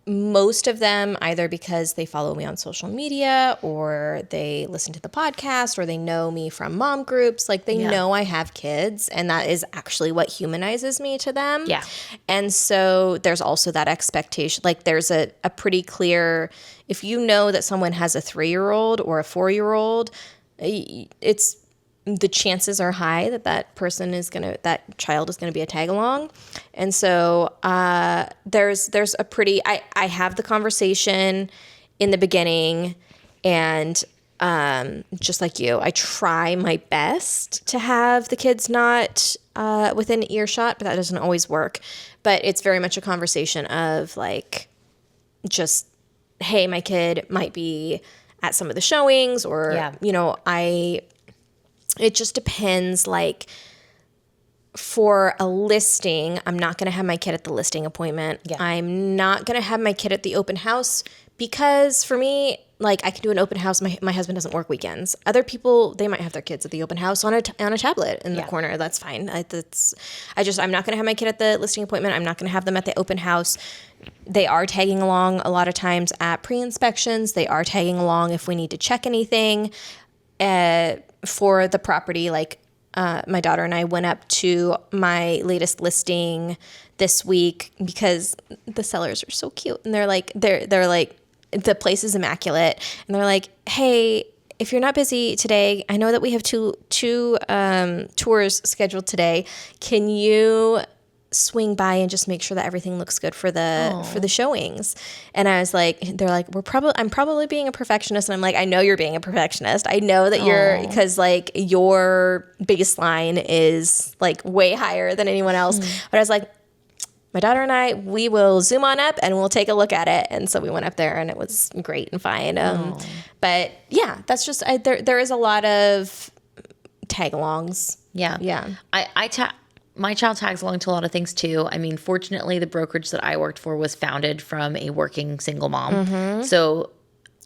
most of them, either because they follow me on social media or they listen to the podcast or they know me from mom groups, like they know I have kids, and that is actually what humanizes me to them. Yeah. And so there's also that expectation, like there's a pretty clear, if you know that someone has a 3-year-old or a 4-year-old, the chances are high that that child is gonna be a tag along. And so there's a pretty, I have the conversation in the beginning, and just like you, I try my best to have the kids not within earshot, but that doesn't always work. But it's very much a conversation of like, just, hey, my kid might be at some of the showings, or it just depends. Like, for a listing, I'm not going to have my kid at the listing appointment. Yeah. I'm not going to have my kid at the open house, because for me, like, I can do an open house. My husband doesn't work weekends. Other people, they might have their kids at the open house on a tablet in the corner. That's fine. I'm not going to have my kid at the listing appointment. I'm not going to have them at the open house. They are tagging along a lot of times at pre-inspections. They are tagging along if we need to check anything for the property. Like, my daughter and I went up to my latest listing this week because the sellers are so cute, and they're like, the place is immaculate, and they're like, hey, if you're not busy today, I know that we have two tours scheduled today. Can you swing by and just make sure that everything looks good for the showings? And I was like, they're like, I'm probably being a perfectionist. And I'm like, I know you're being a perfectionist. I know that because like your baseline is like way higher than anyone else. But I was like, my daughter and I, we will zoom on up and we'll take a look at it. And so we went up there and it was great and fine. But yeah, that's just, there is a lot of tag-alongs. Yeah. Yeah. My child tags along to a lot of things too. I mean, fortunately, the brokerage that I worked for was founded from a working single mom. So,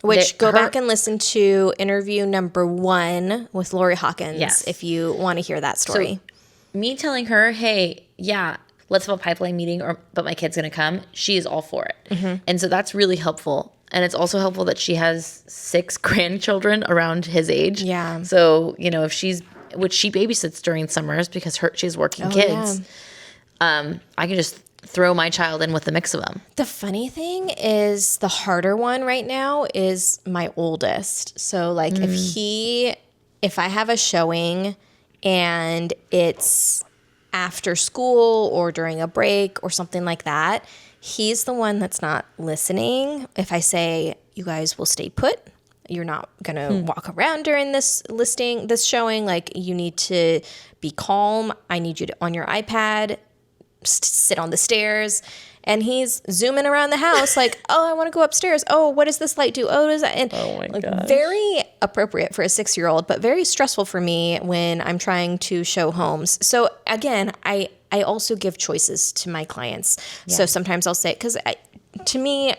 go back and listen to interview number 1 with Lori Hawkins if you want to hear that story. So, me telling her, hey, yeah, let's have a pipeline meeting, but my kid's going to come, she is all for it. And so that's really helpful. And it's also helpful that she has 6 grandchildren around his age. Yeah. So, which she babysits during summers because she's working kids. Yeah. I can just throw my child in with the mix of them. The funny thing is, the harder one right now is my oldest. So like if I have a showing and it's after school or during a break or something like that, he's the one that's not listening. If I say, you guys will stay put, you're not going to walk around during this showing, like you need to be calm. I need you to, on your iPad, sit on the stairs. And he's zooming around the house like, oh, I want to go upstairs. Oh, what does this light do? Oh, does that? And Oh my gosh. very appropriate for a 6-year-old, but very stressful for me when I'm trying to show homes. So again, I also give choices to my clients. Yeah. So sometimes I'll say, because to me,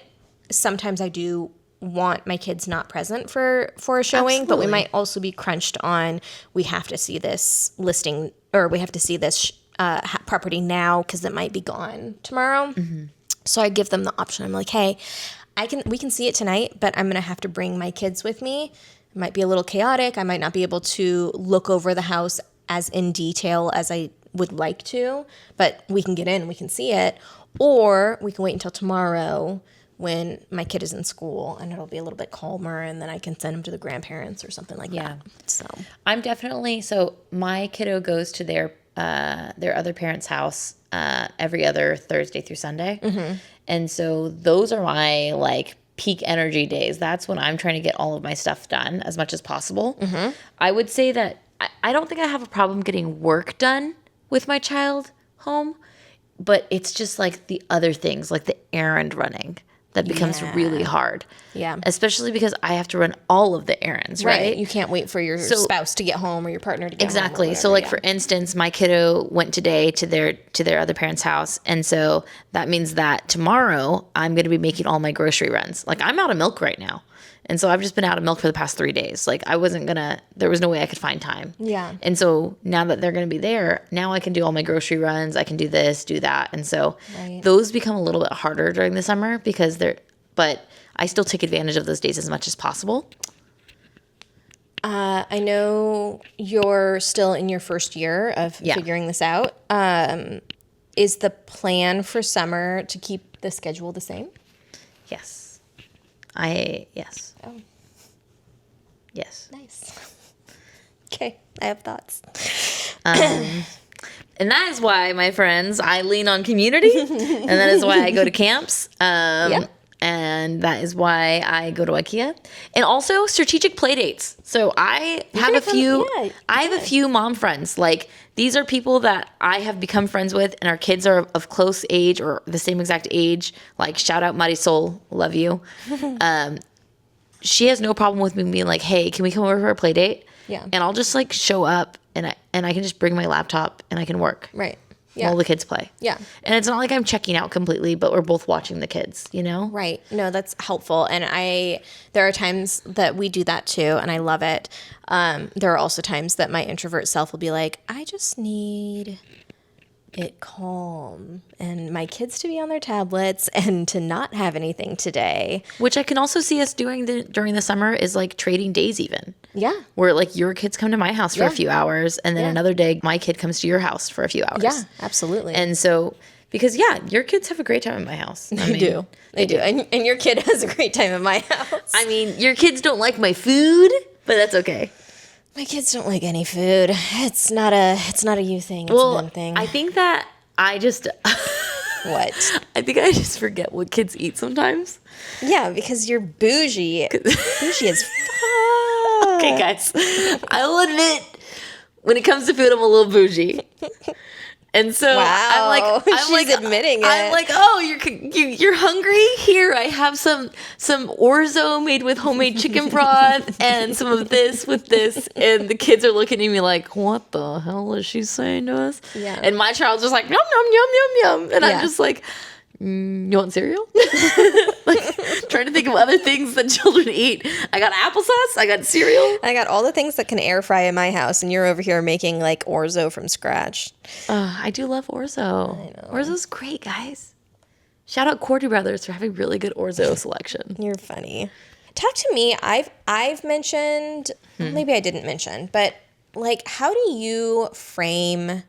sometimes I do want my kids not present for a showing, but we might also be crunched on, we have to see this listing, or we have to see this property now because it might be gone tomorrow. So I give them the option. I'm like, hey, we can see it tonight, but I'm going to have to bring my kids with me. It might be a little chaotic. I might not be able to look over the house as in detail as I would like to, but we can get in, we can see it, or we can wait until tomorrow when my kid is in school and it'll be a little bit calmer, and then I can send him to the grandparents or something like that. So I'm definitely, so my kiddo goes to their other parents' house every other Thursday through Sunday. And so those are my like peak energy days. That's when I'm trying to get all of my stuff done as much as possible. I would say that I don't think I have a problem getting work done with my child home, but it's just like the other things, like the errand running, that becomes really hard. Yeah. Especially because I have to run all of the errands, right? You can't wait for your spouse to get home or your partner to get home. Exactly. So like for instance, my kiddo went today to their other parents' house. And so that means that tomorrow I'm going to be making all my grocery runs. Like I'm out of milk right now. And so I've just been out of milk for the past 3 days. Like there was no way I could find time. Yeah. And so now that they're going to be there, now I can do all my grocery runs. I can do this, do that. And so those become a little bit harder during the summer because but I still take advantage of those days as much as possible. I know you're still in your first year of figuring this out. Is the plan for summer to keep the schedule the same? Yes. Yes. Oh. Yes. Nice. Okay. I have thoughts. And that is why, my friends, I lean on community. And that is why I go to camps. And that is why I go to IKEA. And also strategic play dates. So I have a few mom friends. Like these are people that I have become friends with, and our kids are of close age or the same exact age. Like shout out Marisol, love you. She has no problem with me being like, hey, can we come over for a play date? Yeah. And I'll just like show up and I can just bring my laptop and I can work. Right. While the kids play. Yeah. And it's not like I'm checking out completely, but we're both watching the kids, you know? Right. No, that's helpful. And there are times that we do that too, and I love it. There are also times that my introvert self will be like, I just need it calm and my kids to be on their tablets and to not have anything today. Which I can also see us doing during the summer is like trading days even. Yeah. Where like your kids come to my house for a few hours, and then another day my kid comes to your house for a few hours. Yeah, absolutely. And so, because your kids have a great time at my house. They do. And your kid has a great time at my house. I mean, your kids don't like my food, but that's okay. My kids don't like any food. It's not a you thing. It's a them thing. I think that I just what? I think I just forget what kids eat sometimes. Yeah, because you're bougie. Bougie as fuck. Okay, guys. I will admit, when it comes to food, I'm a little bougie. And so I'm she's admitting it. I'm like, oh, you're hungry? Here, I have some orzo made with homemade chicken broth and some of this with this. And the kids are looking at me like, what the hell is she saying to us? Yeah. And my child's just like, yum, yum, yum, yum, yum. And I'm just like, you want cereal? Like trying to think of other things that children eat. I got applesauce. I got cereal. I got all the things that can air fry in my house, and you're over here making like orzo from scratch. I do love orzo. I know. Orzo's great, guys. Shout out Cordy Brothers for having really good orzo selection. You're funny. Talk to me. I've mentioned, maybe I didn't mention, but like, how do you frame?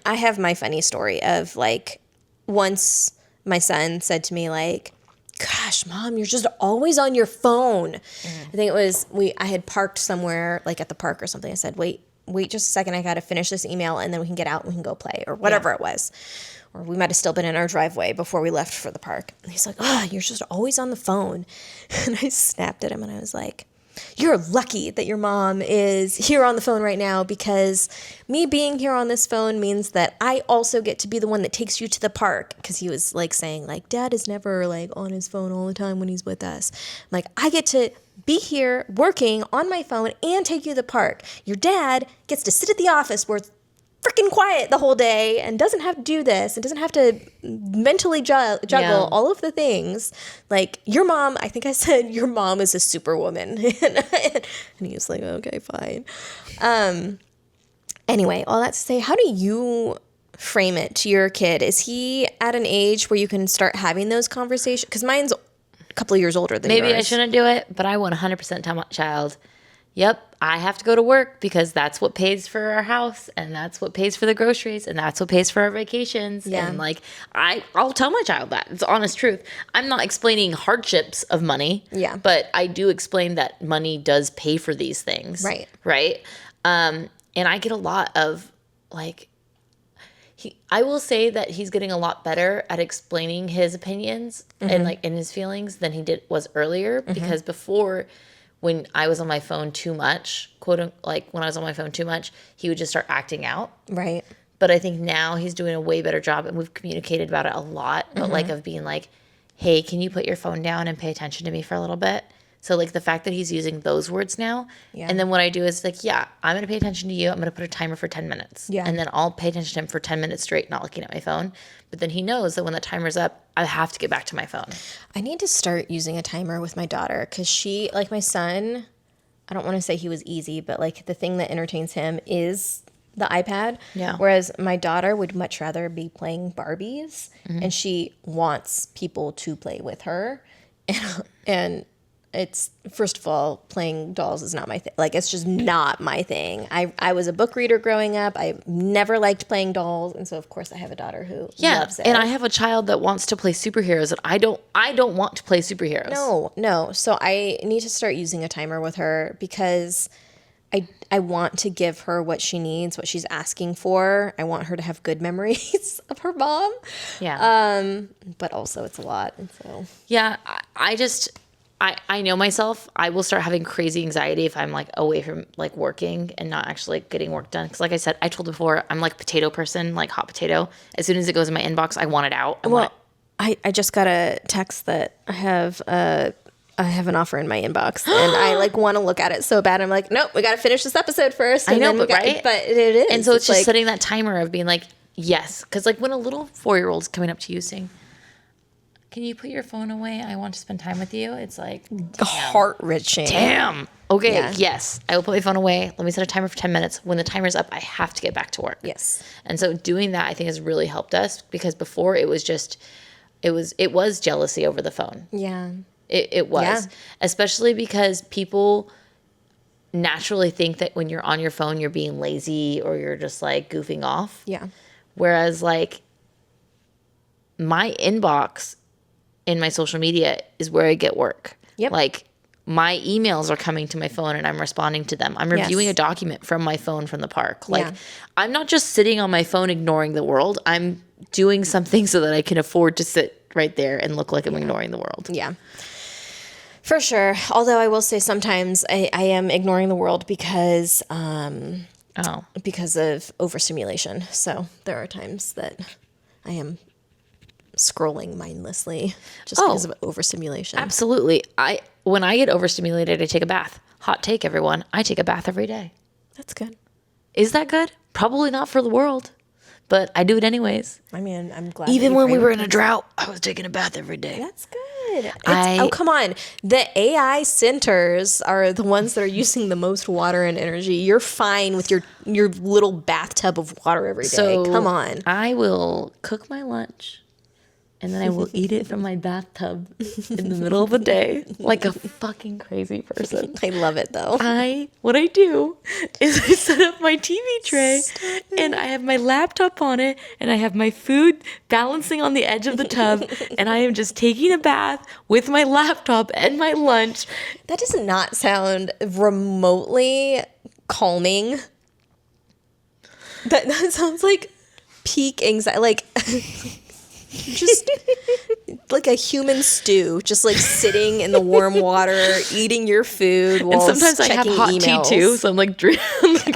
I have my funny story of like. Once my son said to me like, gosh, Mom, you're just always on your phone. I think it was, I had parked somewhere like at the park or something. I said, wait, wait just a second. I got to finish this email and then we can get out and we can go play or whatever it was. Or we might have still been in our driveway before we left for the park. And he's like, you're just always on the phone. And I snapped at him and I was like, you're lucky that your mom is here on the phone right now, because me being here on this phone means that I also get to be the one that takes you to the park. Because he was like saying like, Dad is never like on his phone all the time when he's with us. I'm like, I get to be here working on my phone and take you to the park. Your dad gets to sit at the office where it's freaking quiet the whole day and doesn't have to do this and doesn't have to mentally juggle all of the things. Like your mom, I think I said your mom is a superwoman. And he was like, okay, fine. Anyway, all that to say, how do you frame it to your kid? Is he at an age where you can start having those conversations? Because mine's a couple of years older than yours. Maybe I shouldn't do it, but I 100% tell my child, yep, I have to go to work because that's what pays for our house and that's what pays for the groceries and that's what pays for our vacations. Yeah. And like, I'll tell my child that. It's honest truth. I'm not explaining hardships of money. Yeah. But I do explain that money does pay for these things. Right. Right. And I get a lot of like, I will say that he's getting a lot better at explaining his opinions and like in his feelings than he was earlier, because before, when I was on my phone too much, when I was on my phone too much, he would just start acting out. Right. But I think now he's doing a way better job, and we've communicated about it a lot, but like of being like, hey, can you put your phone down and pay attention to me for a little bit? So like the fact that he's using those words now. Yeah. And then what I do is like, yeah, I'm going to pay attention to you. I'm going to put a timer for 10 minutes. Yeah. And then I'll pay attention to him for 10 minutes straight, not looking at my phone. But then he knows that when the timer's up, I have to get back to my phone. I need to start using a timer with my daughter, because she, like my son, I don't want to say he was easy, but like the thing that entertains him is the iPad. Yeah. Whereas my daughter would much rather be playing Barbies, and she wants people to play with her. And it's, first of all, playing dolls is not my thing. Like, it's just not my thing. I was a book reader growing up. I never liked playing dolls. And so, of course, I have a daughter who loves it. And I have a child that wants to play superheroes, and I don't want to play superheroes. No. So I need to start using a timer with her, because I want to give her what she needs, what she's asking for. I want her to have good memories of her mom. Yeah. But also it's a lot. And so. Yeah. I know myself. I will start having crazy anxiety if I'm like away from like working and not actually like getting work done. Because like I said, I told before, I'm like potato person, like hot potato. As soon as it goes in my inbox, I want it out. I just got a text that I have an offer in my inbox, and I like want to look at it so bad. I'm like, nope, we got to finish this episode first. I know, but right? But it is. And so it's just like, setting that timer of being like, yes. Because like when a little 4-year-old's coming up to you saying, can you put your phone away? I want to spend time with you. It's like heart-wrenching. Damn. Okay. Yeah. Yes. I will put my phone away. Let me set a timer for 10 minutes. When the timer's up, I have to get back to work. Yes. And so doing that, I think, has really helped us, because before it was jealousy over the phone. Yeah. It was. Yeah. Especially because people naturally think that when you're on your phone, you're being lazy or you're just like goofing off. Yeah. Whereas like my inbox in my social media is where I get work. Yep. Like my emails are coming to my phone and I'm responding to them. I'm reviewing a document from my phone from the park. Like I'm not just sitting on my phone ignoring the world. I'm doing something so that I can afford to sit right there and look like I'm ignoring the world. Yeah. For sure. Although I will say sometimes I am ignoring the world because of overstimulation. So there are times that I am scrolling mindlessly just because of overstimulation. Absolutely. When I get overstimulated, I take a bath. Hot take, everyone. I take a bath every day. That's good. Is that good? Probably not for the world, but I do it anyways. I mean, I'm glad. Even when we were in a drought, I was taking a bath every day. That's good. Come on. The AI centers are the ones that are using the most water and energy. You're fine with your little bathtub of water every day. So come on. I will cook my lunch, and then I will eat it from my bathtub in the middle of the day like a fucking crazy person. I love it, though. What I do is I set up my TV tray, and I have my laptop on it, and I have my food balancing on the edge of the tub, and I am just taking a bath with my laptop and my lunch. That does not sound remotely calming. That sounds like peak anxiety, like just like a human stew, just like sitting in the warm water, eating your food while And sometimes I have checking hot emails. tea too, so I'm like, like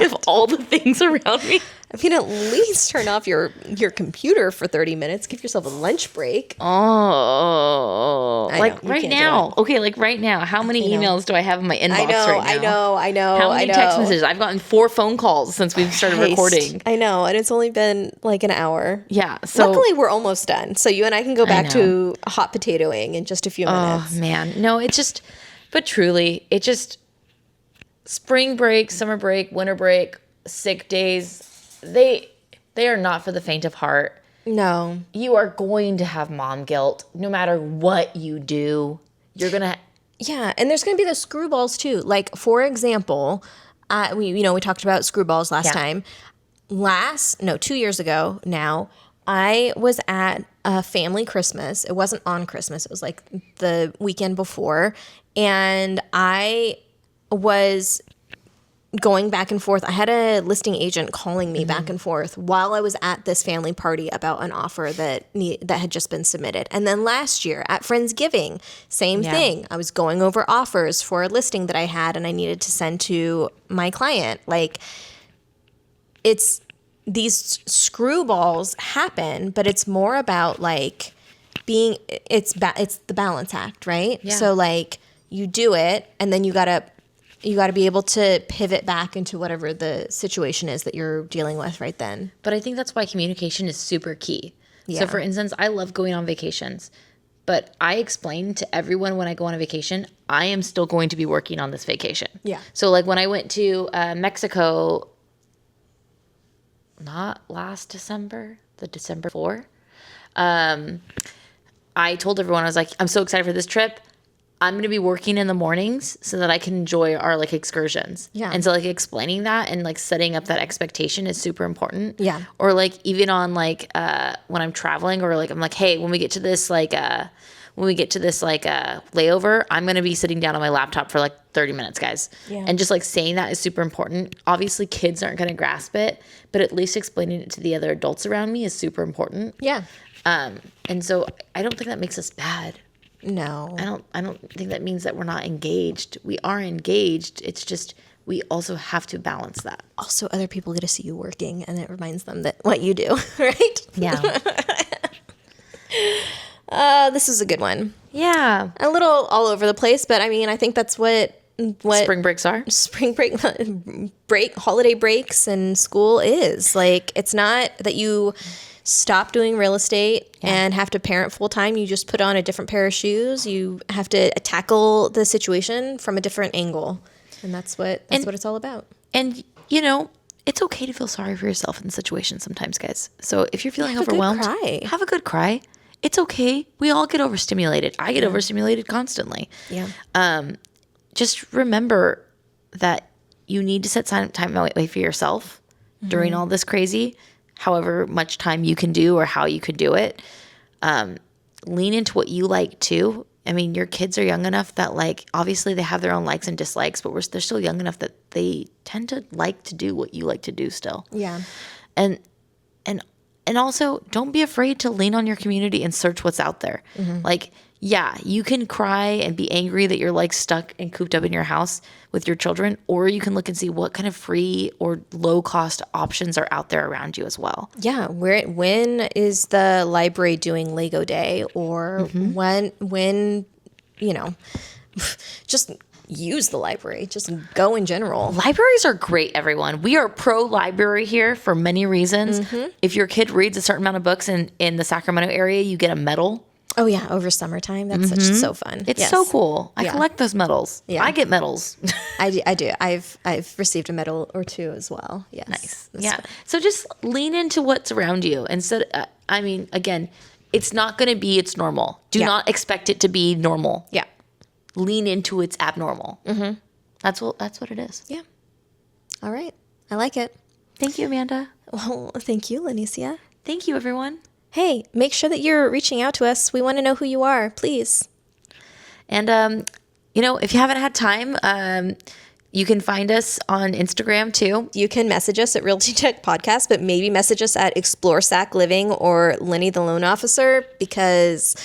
I have all the things around me. I mean, at least turn off your computer for 30 minutes. Give yourself a lunch break. Oh, I like know, you right can't do now. it. Okay, like right now. How many emails do I have in my inbox right now? I know. How many text messages? I've gotten 4 phone calls since we've started recording. I know, and it's only been like an hour. Yeah. So Luckily, we're almost done. So you and I can go back to hot potatoing in just a few minutes. Oh man, no, it just, but truly, it just, spring break, summer break, winter break, sick days, they are not for the faint of heart. No. You are going to have mom guilt no matter what you do. You're going to. Yeah, and there's going to be the screwballs too. Like, for example, we talked about screwballs last time. 2 years ago now, I was at a family Christmas. It wasn't on Christmas. It was like the weekend before. And I was going back and forth. I had a listing agent calling me back and forth while I was at this family party about an offer that had just been submitted. And then last year at Friendsgiving, same thing. I was going over offers for a listing that I had and I needed to send to my client. Like, it's these screwballs happen, but it's more about like it's the balance act, right? Yeah. So like you do it and then you gotta be able to pivot back into whatever the situation is that you're dealing with right then. But I think that's why communication is super key. Yeah. So for instance, I love going on vacations, but I explain to everyone when I go on a vacation, I am still going to be working on this vacation. Yeah. So like when I went to Mexico, not last December, the December before, I told everyone, I was like, I'm so excited for this trip. I'm going to be working in the mornings so that I can enjoy our like excursions. Yeah. And so like explaining that and like setting up that expectation is super important. Yeah. Or like even on like when I'm traveling or like I'm like, hey, when we get to this layover, I'm going to be sitting down on my laptop for like 30 minutes, guys. Yeah. And just like saying that is super important. Obviously kids aren't going to grasp it, but at least explaining it to the other adults around me is super important. Yeah. And so I don't think that makes us bad. No. I don't think that means that we're not engaged. We are engaged. It's just we also have to balance that. Also, other people get to see you working and it reminds them that what you do, right? Yeah. This is a good one. Yeah. A little all over the place, but I mean, I think that's what Spring breaks are. Spring break, holiday breaks and school is. Like, it's not that you stop doing real estate and have to parent full time. You just put on a different pair of shoes. You have to tackle the situation from a different angle. And that's what it's all about. And you know, it's okay to feel sorry for yourself in the situation sometimes, guys. So if you're feeling overwhelmed, have a good cry. It's okay. We all get overstimulated. I get overstimulated constantly. Yeah. Just remember that you need to set time away for yourself during all this crazy, however much time you can do or how you could do it. Lean into what you like too. I mean, your kids are young enough that like, obviously they have their own likes and dislikes, but they're still young enough that they tend to like to do what you like to do still. Yeah. And also don't be afraid to lean on your community and search what's out there. Like, yeah, you can cry and be angry that you're like stuck and cooped up in your house with your children, or you can look and see what kind of free or low cost options are out there around you as well. Yeah. When is the library doing Lego Day, or when, just use the library, just go in general. Libraries are great, everyone. We are pro library here for many reasons. If your kid reads a certain amount of books in the Sacramento area, you get a medal. Oh yeah, over summertime. That's so fun. It's so cool. I collect those medals. Yeah. I get medals. I do. I've received a medal or two as well. Yes. Nice. That's Yeah. fun. So just lean into what's around you instead. I mean, again, it's not going to be its normal. Do not expect it to be normal. Yeah. Lean into its abnormal. That's what it is. Yeah. All right. I like it. Thank you, Amanda. Well, thank you, Lenicia. Thank you, everyone. Hey, make sure that you're reaching out to us. We want to know who you are, please. And if you haven't had time, You can find us on Instagram too. You can message us at Realty Check Podcast, but maybe message us at Explore Sac Living or Lenny the Loan Officer, because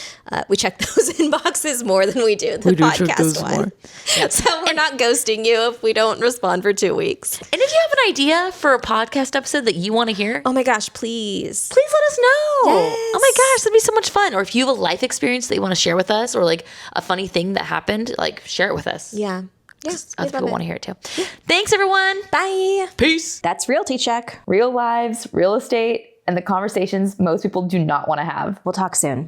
we check those inboxes more than we do the podcast one. Yep. So we're not ghosting you if we don't respond for 2 weeks. And if you have an idea for a podcast episode that you want to hear, oh my gosh, please let us know. Yes. Oh my gosh, that'd be so much fun. Or if you have a life experience that you want to share with us, or like a funny thing that happened, like share it with us. Yeah. Other people want to hear it too. Thanks, everyone. Bye. Peace. That's Realty Check. Real lives, real estate, and the conversations most people do not want to have. We'll talk soon.